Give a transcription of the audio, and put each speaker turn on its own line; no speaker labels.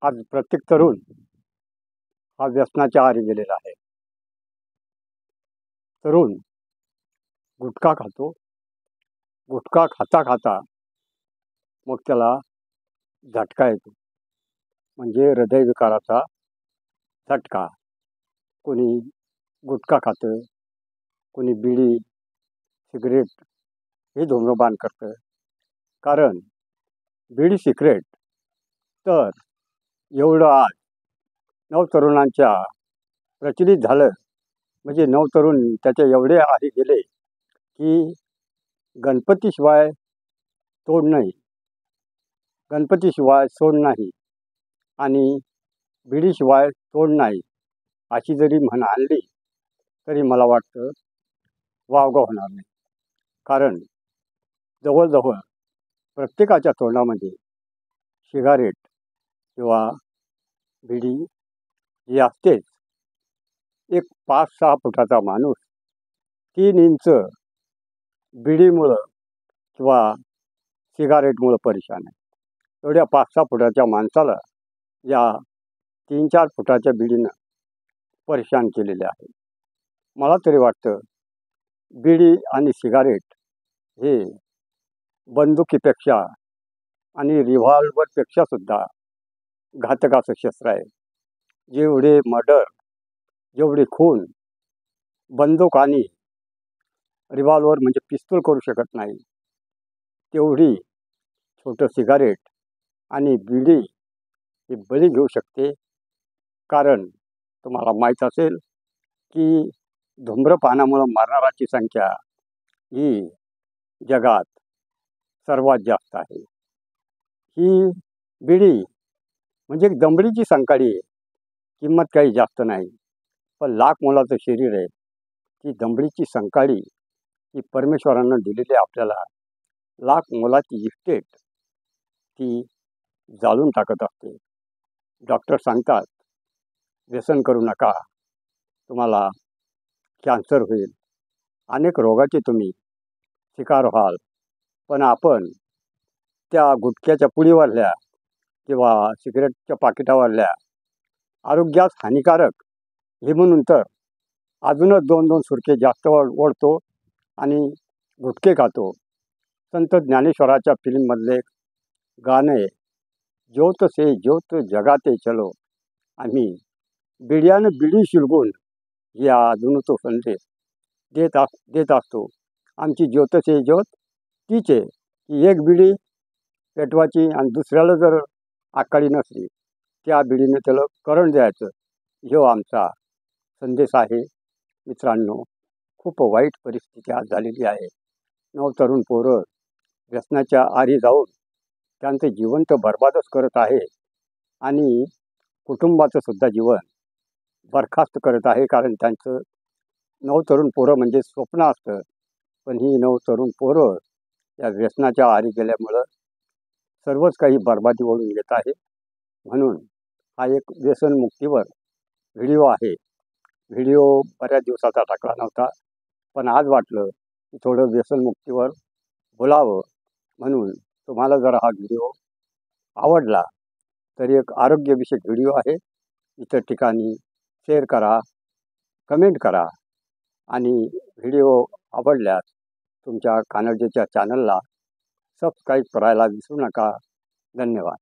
आज प्रत्येक तरुण हा व्यसनाच्या आहारी गेलेला आहे. तरुण गुटखा खातो. गुटखा खाता खाता मग त्याला झटका येतो, म्हणजे हृदयविकाराचा झटका. कोणी गुटखा खातं, कोणी बिडी, सिगरेट हे धूम्रपान करतं. कारण बिडी, सिगरेट तर एवढं आज नवतरुणांच्या प्रचलित झालं, म्हणजे नवतरुण त्याच्या एवढे आहारी गेले की गणपतीशिवाय तोड नाही, गणपतीशिवाय सोड नाही आणि बिडीशिवाय तोड नाही, अशी जरी म्हण आणली तरी मला वाटतं वावगं होणार नाही. कारण जवळजवळ प्रत्येकाच्या तोंडामध्ये सिगारेट किंवा बिडी ही असतेच. एक 5-6 फुटाचा माणूस 3 इंच बिडीमुळं किंवा सिगारेटमुळं परेशान आहे. एवढ्या 5-6 फुटाच्या माणसाला या 3-4 फुटाच्या बिडीनं परेशान केलेले आहे. मला तरी वाटतं बिडी आणि सिगारेट हे बंदुकीपेक्षा आणि रिव्हॉल्वरपेक्षा सुद्धा घातक असं शस्त्र आहे. जेवढे मर्डर, जेवढे खून बंदूक आणि रिव्हॉल्वर म्हणजे पिस्तूल करू शकत नाही, तेवढी छोटं सिगारेट आणि बिडी ही बळी घेऊ शकते. कारण तुम्हाला माहीत असेल की धूम्रपानामुळं मरणाराची संख्या ही जगात सर्वात जास्त आहे. ही बिडी म्हणजे एक दमडीची संकाळी आहे. किंमत काही जास्त नाही, पण लाख मोलाचं शरीर आहे. ती दमडीची संकाळी ही परमेश्वरानं दिलेली आपल्याला लाख मोलाची इस्टेट ती जाळून टाकत असते. डॉक्टर सांगतात व्यसन करू नका, तुम्हाला कॅन्सर होईल, अनेक रोगाचे तुम्ही शिकार व्हाल. पण आपण त्या गुटख्याच्या पुडीवरल्या किंवा सिगरेटच्या पाकिटावरल्या आरोग्यास हानिकारक हे म्हणून तर अजूनच 2-2 सुरके जास्त ओढतो आणि गुटखे खातो. संत ज्ञानेश्वराच्या फिल्ममधले एक गाणं आहे, ज्योत से ज्योत जगाते चलो. आम्ही बिड्यानं बिडी शिरगून या अजून तो संदेश देत असतो. आमची ज्योत से ज्योत तीच आहे की एक बिडी पेटवायची आणि दुसऱ्याला जर आकाळी नसली त्या बिडीने त्याला करंट द्यायचं, जो आमचा संदेश आहे. मित्रांनो, खूप वाईट परिस्थिती आज झालेली आहे. नवतरुण पोरं व्यसनाच्या आहारी जाऊन त्यांचं जीवन तर बरबादच करत आहे आणि कुटुंबाचं सुद्धा जीवन बरखास्त करत आहे. कारण त्यांचं नवतरुण पोरं म्हणजे स्वप्न असतं, पण ही नवतरुण पोरं या व्यसनाच्या आहारी गेल्यामुळं सर्वच काही बरबादी ओढून घेत आहे. म्हणून हा एक व्यसनमुक्तीवर व्हिडिओ आहे. व्हिडिओ बऱ्याच दिवसाचा टाकला नव्हता, पण आज वाटलं की थोडं व्यसनमुक्तीवर बोलावं. म्हणून तुम्हाला जर हा व्हिडिओ आवडला तरी एक आरोग्यविषयक व्हिडिओ आहे, इतर ठिकाणी शेअर करा, कमेंट करा आणि व्हिडिओ आवडल्यास तुमच्या कानडजेच्या चॅनलला सबस्क्राईब करायला विसरू नका. धन्यवाद.